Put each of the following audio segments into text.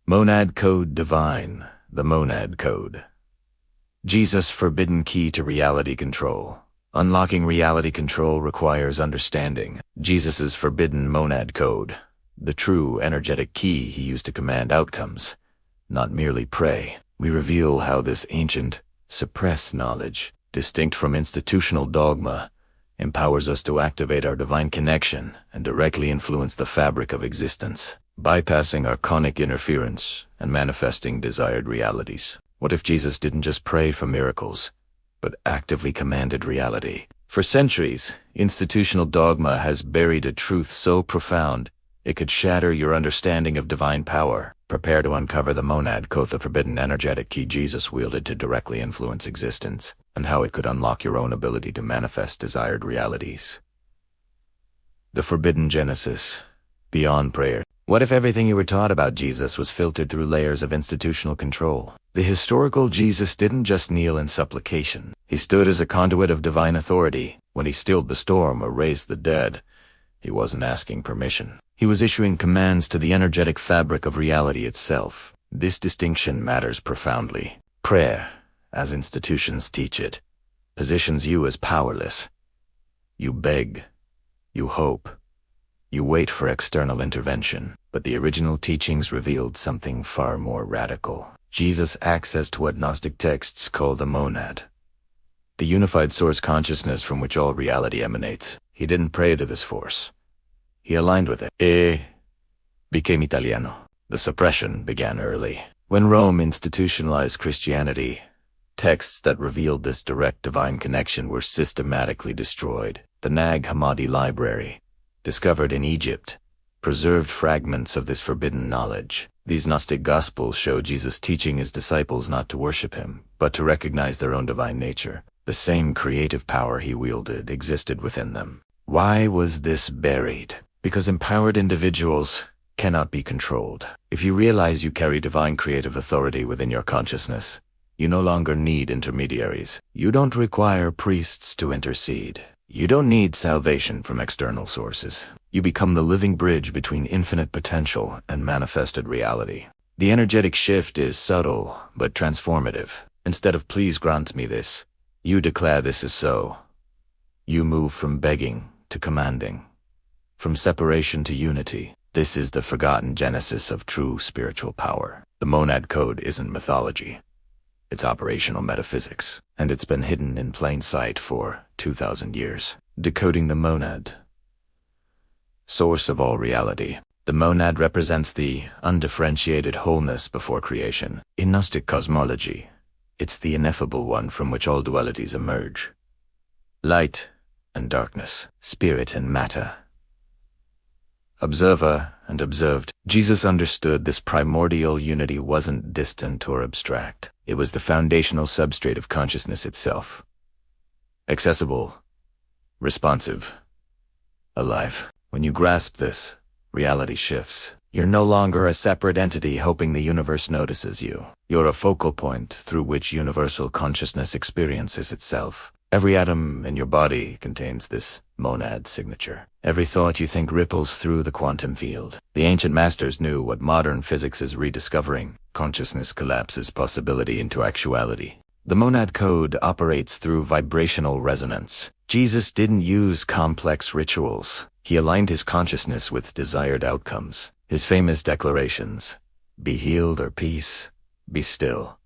Monad Code Divine, the Monad Code. Jesus' forbidden key to reality control. Unlocking reality control requires understanding Jesus' forbidden monad code, the true energetic key he used to command outcomes, not merely pray. We reveal how this ancient, suppressed knowledge, distinct from institutional dogma, empowers us to activate our divine connection and directly influence the fabric of existence, bypassing archonic interference and manifesting desired realities. What if Jesus didn't just pray for miracles, but actively commanded reality? For centuries, institutional dogma has buried a truth so profound it could shatter your understanding of divine power. Prepare to uncover the monad code, the forbidden energetic key Jesus wielded to directly influence existence, and how it could unlock your own ability to manifest desired realities. The forbidden Genesis, beyond prayer. What if everything you were taught about Jesus was filtered through layers of institutional control? The historical Jesus didn't just kneel in supplication. He stood as a conduit of divine authority. When he stilled the storm or raised the dead, he wasn't asking permission. He was issuing commands to the energetic fabric of reality itself. This distinction matters profoundly. Prayer, as institutions teach it, positions you as powerless. You beg, you hope, you wait for external intervention. But the original teachings revealed something far more radical. Jesus accessed what Gnostic texts call the monad, the unified source consciousness from which all reality emanates. He didn't pray to this force. He aligned with it. Became Italiano. The suppression began early. When Rome institutionalized Christianity, texts that revealed this direct divine connection were systematically destroyed. The Nag Hammadi library, discovered in Egypt, preserved fragments of this forbidden knowledge. These Gnostic Gospels show Jesus teaching his disciples not to worship him, but to recognize their own divine nature. The same creative power he wielded existed within them. Why was this buried? Because empowered individuals cannot be controlled. If you realize you carry divine creative authority within your consciousness, you no longer need intermediaries. You don't require priests to intercede. You don't need salvation from external sources. You become the living bridge between infinite potential and manifested reality. The energetic shift is subtle but transformative. Instead of "please grant me this," you declare "this is so." You move from begging to commanding, from separation to unity. This is the forgotten genesis of true spiritual power. The monad code isn't mythology. It's operational metaphysics, and it's been hidden in plain sight for 2,000 years. Decoding the monad, source of all reality. The monad represents the undifferentiated wholeness before creation. In Gnostic cosmology, it's the ineffable one from which all dualities emerge. Light and darkness, spirit and matter. Observer and observed. Jesus understood this primordial unity wasn't distant or abstract. It was the foundational substrate of consciousness itself. Accessible, responsive, alive. When you grasp this, reality shifts. You're no longer a separate entity hoping the universe notices you. You're a focal point through which universal consciousness experiences itself. Every atom in your body contains this monad signature. Every thought you think ripples through the quantum field. The ancient masters knew what modern physics is rediscovering. Consciousness collapses possibility into actuality. The monad code operates through vibrational resonance. Jesus didn't use complex rituals. He aligned his consciousness with desired outcomes. His famous declarations, "Be healed" or "Peace, be still,"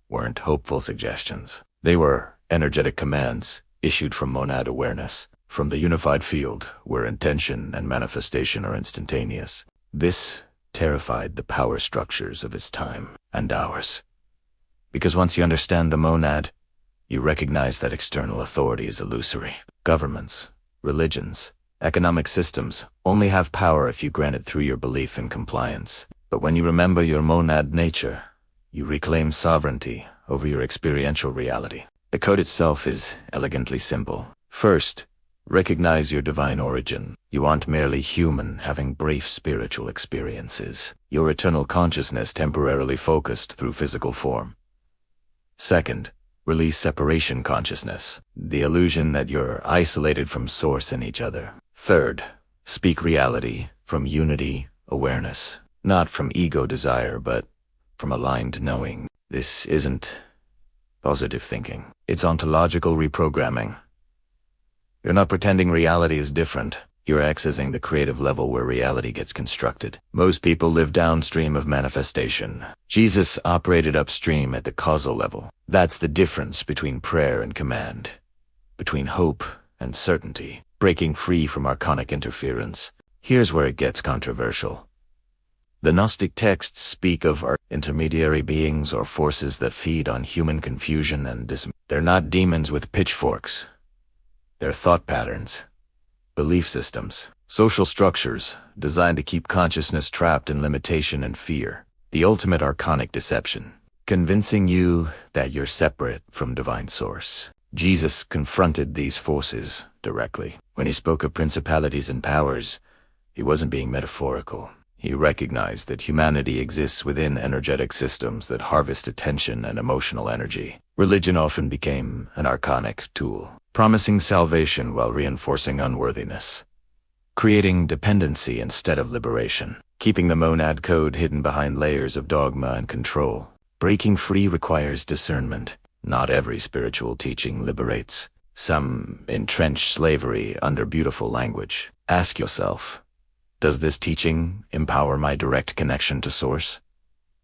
weren't hopeful suggestions. They were energetic commands issued from monad awareness, from the unified field where intention and manifestation are instantaneous. This terrified the power structures of his time and ours. Because once you understand the monad, you recognize that external authority is illusory. Governments, religions, economic systems only have power if you grant it through your belief in compliance. But when you remember your monad nature, you reclaim sovereignty over your experiential reality. The code itself is elegantly simple. First, recognize your divine origin. You aren't merely human having brief spiritual experiences. Your eternal consciousness temporarily focused through physical form. Second, release separation consciousness, the illusion that you're isolated from source and each other. Third, speak reality from unity, awareness, not from ego desire, but from aligned knowing. This isn't positive thinking. It's ontological reprogramming. You're not pretending reality is different. You're accessing the creative level where reality gets constructed. Most people live downstream of manifestation. Jesus operated upstream at the causal level. That's the difference between prayer and command, between hope and certainty, breaking free from archonic interference. Here's where it gets controversial. The Gnostic texts speak of intermediary beings or forces that feed on human confusion and They're not demons with pitchforks. They're thought patterns, belief systems, social structures designed to keep consciousness trapped in limitation and fear. The ultimate archonic deception, convincing you that you're separate from divine source. Jesus confronted these forces directly. When he spoke of principalities and powers, he wasn't being metaphorical. He recognized that humanity exists within energetic systems that harvest attention and emotional energy. Religion often became an archonic tool, promising salvation while reinforcing unworthiness, creating dependency instead of liberation, keeping the monad code hidden behind layers of dogma and control. Breaking free requires discernment. Not every spiritual teaching liberates. Some entrench slavery under beautiful language. Ask yourself, does this teaching empower my direct connection to Source?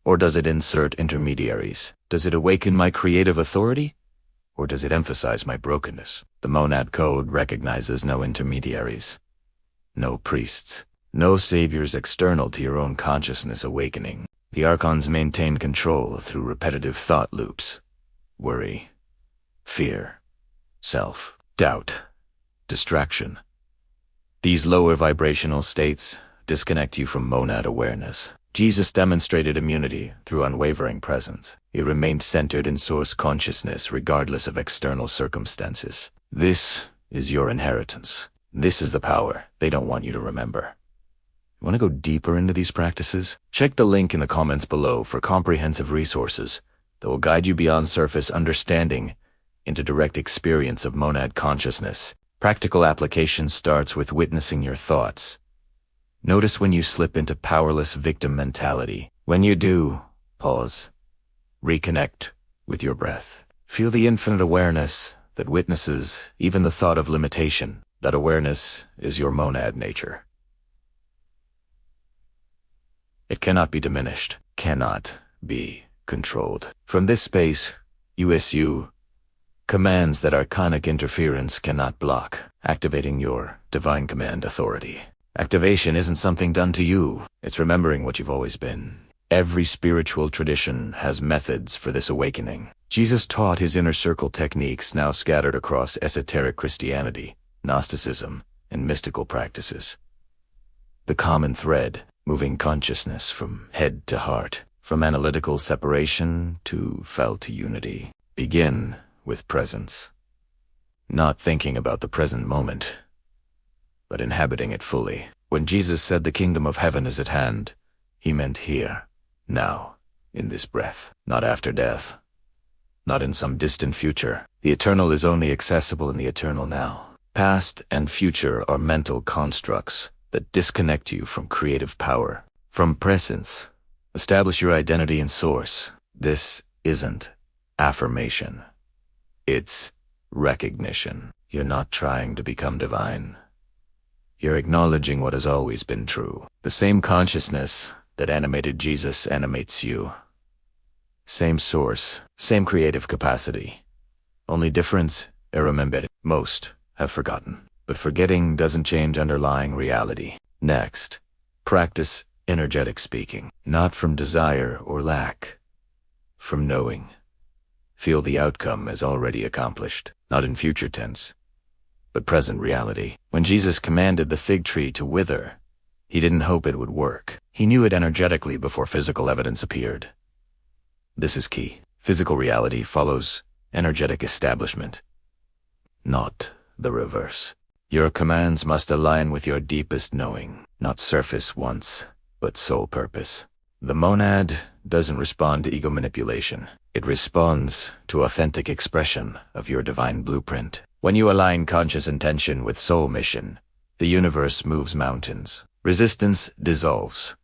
Or does it insert intermediaries? Does it awaken my creative authority? Or does it emphasize my brokenness? The monad code recognizes no intermediaries, no priests, no saviors external to your own consciousness awakening. The archons maintain control through repetitive thought loops, worry, fear, self-doubt, distraction. These lower vibrational states disconnect you from monad awareness. Jesus demonstrated immunity through unwavering presence. He remained centered in source consciousness regardless of external circumstances. This is your inheritance. This is the power they don't want you to remember. You want to go deeper into these practices? Check the link in the comments below for comprehensive resources that will guide you beyond surface understanding into direct experience of monad consciousness. Practical application starts with witnessing your thoughts. Notice when you slip into powerless victim mentality. When you do, pause. Reconnect with your breath. Feel the infinite awareness that witnesses even the thought of limitation. That awareness is your monad nature. It cannot be diminished, cannot be controlled. From this space, you issue commands that archonic interference cannot block, activating your divine command authority. Activation isn't something done to you. It's remembering what you've always been. Every spiritual tradition has methods for this awakening. Jesus taught his inner circle techniques now scattered across esoteric Christianity, Gnosticism, and mystical practices. The common thread, moving consciousness from head to heart, from analytical separation to felt unity. Begin with presence. Not thinking about the present moment, but inhabiting it fully. When Jesus said the kingdom of heaven is at hand, he meant here, now, in this breath, not after death, not in some distant future. The eternal is only accessible in the eternal now. Past and future are mental constructs that disconnect you from creative power, from presence. Establish your identity in source. This isn't affirmation. It's recognition. You're not trying to become divine. You're acknowledging what has always been true. The same consciousness that animated Jesus animates you. Same source, same creative capacity. Only difference, remembered. Most have forgotten. But forgetting doesn't change underlying reality. Next, practice energetic speaking. Not from desire or lack, from knowing. Feel the outcome as already accomplished, not in future tense, but present reality. When Jesus commanded the fig tree to wither, he didn't hope it would work. He knew it energetically before physical evidence appeared. This is key. Physical reality follows energetic establishment, not the reverse. Your commands must align with your deepest knowing, not surface wants, but soul purpose. The monad doesn't respond to ego manipulation. It responds to authentic expression of your divine blueprint. When you align conscious intention with soul mission, the universe moves mountains. Resistance dissolves.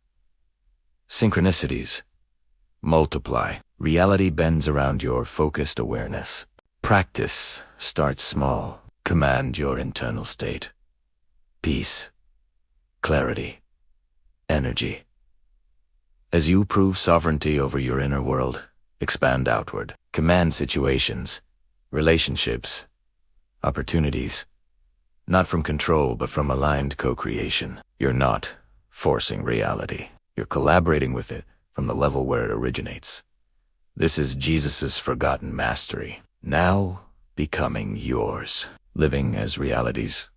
Synchronicities multiply. Reality bends around your focused awareness. Practice. Start small. Command your internal state. Peace. Clarity. Energy. As you prove sovereignty over your inner world, expand outward. Command situations, relationships, opportunities. Not from control, but from aligned co-creation. You're not forcing reality. You're collaborating with it from the level where it originates. This is Jesus's forgotten mastery, now becoming yours, living as reality's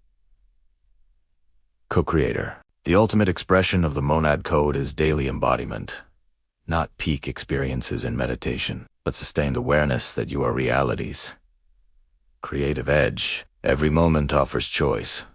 co-creator. The ultimate expression of the monad code is daily embodiment, not peak experiences in meditation, but sustained awareness that you are reality's creative edge. Every moment offers choice.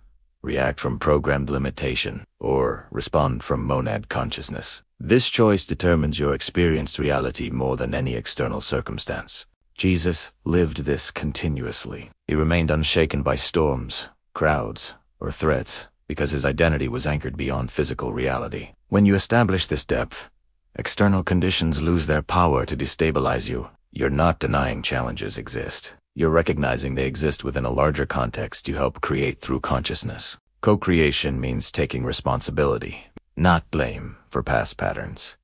React from programmed limitation, or respond from monad consciousness. This choice determines your experienced reality more than any external circumstance. Jesus lived this continuously. He remained unshaken by storms, crowds, or threats, because his identity was anchored beyond physical reality. When you establish this depth, external conditions lose their power to destabilize you. You're not denying challenges exist. You're recognizing they exist within a larger context you help create through consciousness. Co-creation means taking responsibility, not blame for past patterns,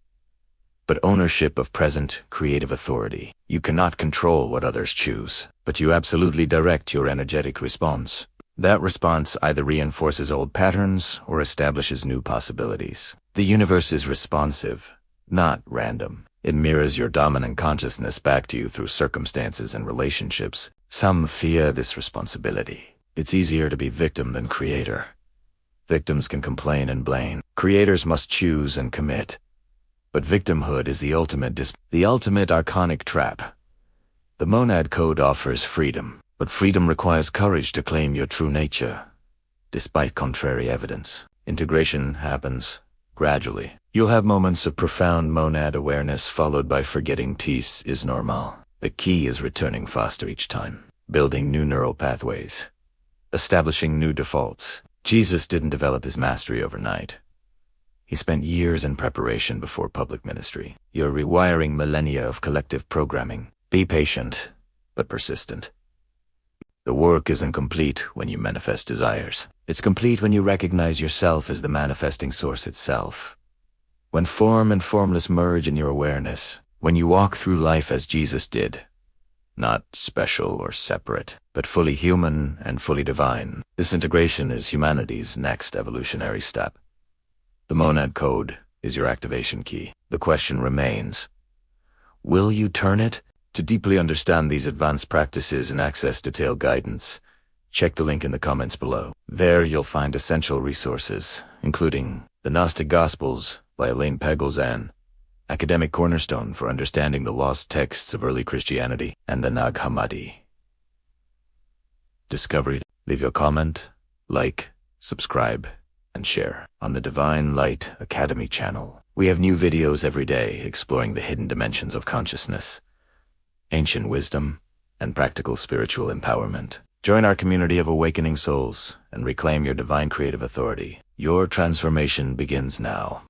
but ownership of present creative authority. You cannot control what others choose, but you absolutely direct your energetic response. That response either reinforces old patterns or establishes new possibilities. The universe is responsive, not random. It mirrors your dominant consciousness back to you through circumstances and relationships. Some fear this responsibility. It's easier to be victim than creator. Victims can complain and blame. Creators must choose and commit. But victimhood is the ultimate archonic trap. The monad code offers freedom, but freedom requires courage to claim your true nature, despite contrary evidence. Integration happens gradually. You'll have moments of profound monad awareness followed by forgetting peace is normal. The key is returning faster each time, building new neural pathways, establishing new defaults. Jesus didn't develop his mastery overnight. He spent years in preparation before public ministry. You're rewiring millennia of collective programming. Be patient, but persistent. The work isn't complete when you manifest desires. It's complete when you recognize yourself as the manifesting source itself. When form and formless merge in your awareness, when you walk through life as Jesus did, not special or separate, but fully human and fully divine, this integration is humanity's next evolutionary step. The monad code is your activation key. The question remains, will you turn it? To deeply understand these advanced practices and access detailed guidance, check the link in the comments below. There you'll find essential resources, including the Gnostic Gospels by Elaine Pagels and Academic Cornerstone for Understanding the Lost Texts of Early Christianity, and the Nag Hammadi. Discovery. Leave your comment, like, subscribe, and share on the Divine Light Academy channel. We have new videos every day exploring the hidden dimensions of consciousness, ancient wisdom, and practical spiritual empowerment. Join our community of awakening souls and reclaim your divine creative authority. Your transformation begins now.